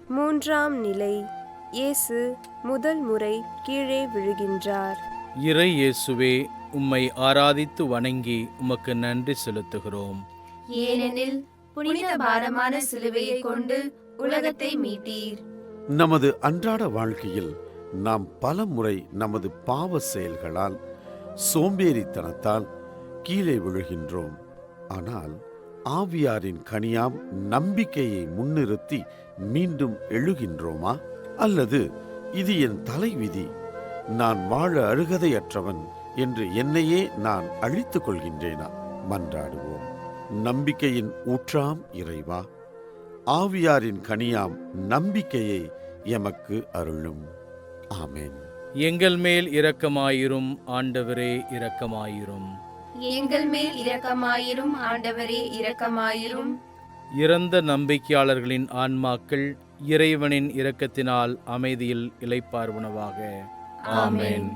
மூன்றாம் நிலை. இயேசு முதல் முறை கீழே விழுகின்றார். இறை இயேசுவே, உம்மை ஆராதித்து வணங்கி உமக்கு நன்றி செலுத்துகிறோம். ஏனெனில் புனித பாரமான சிலுவையை கொண்டு உலகத்தை மீட்டீர். நமது அன்றாட வாழ்க்கையில் நாம் பல முறை நமது பாவ செயல்களால், சோம்பேறித்தனத்தால் கீழே விழுகின்றோம். ஆனால் ஆவியாரின் கனியாம் நம்பிக்கையை முன்னிறுத்தி மீண்டும் எழுகின்றோமா? அல்லது இது என் தலைவிதி, நான் வாழ அருகதையற்றவன் என்று என்னையே நான் அழித்துக் கொள்கின்றேனா? மன்றாடுவோம். நம்பிக்கையின் ஊற்றாம் இறைவா, ஆவியாரின் கனியாம் நம்பிக்கையை எமக்கு அருளும். ஆமென். எங்கள் மேல் இரக்கமாயிரும் ஆண்டவரே, இரக்கமாயிரும். எங்கள் மேல் இரக்கமாயிரும் ஆண்டவரே, இரக்கமாயிரும். இறந்த நம்பிக்கையாளர்களின் ஆன்மாக்கள் இறைவனின் இரக்கத்தினால் அமைதியில் இளைப்பாறுவனவாக. ஆமென்.